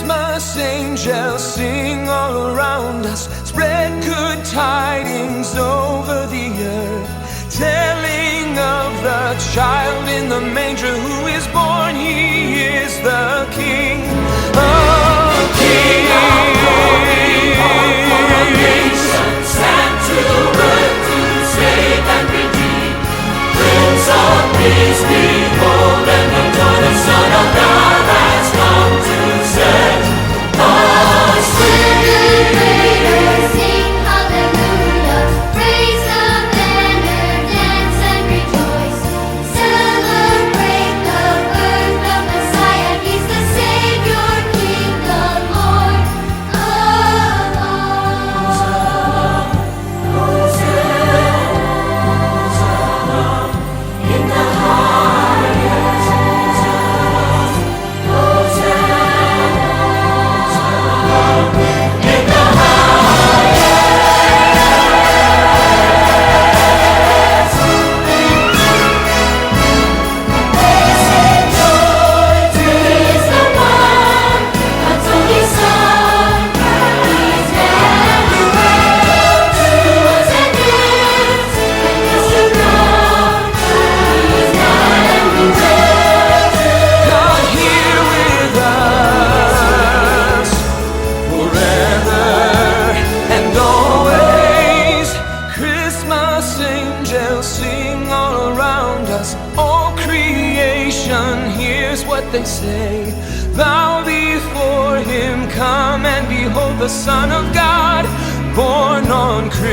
Christmas angels sing all around us, spread good tidings over the earth, telling of the child in the manger who is born. He is the King of Kings. Sent to earth to save and redeem. Prince of Peace, behold, and the daughters Son of God has come to set us free. Sing hallelujah, praise the banner, dance and rejoice. Celebrate the birth of Messiah. He's the Savior, King, the Lord of all. In the highest, in the is the one, God's only Son. He's Emmanuel, to us and gives, and is to come. He's God here with us forever and always. Christmas angels sing all around us. All creation hears what they say. Bow before him, come and behold the Son of God, born on Christmas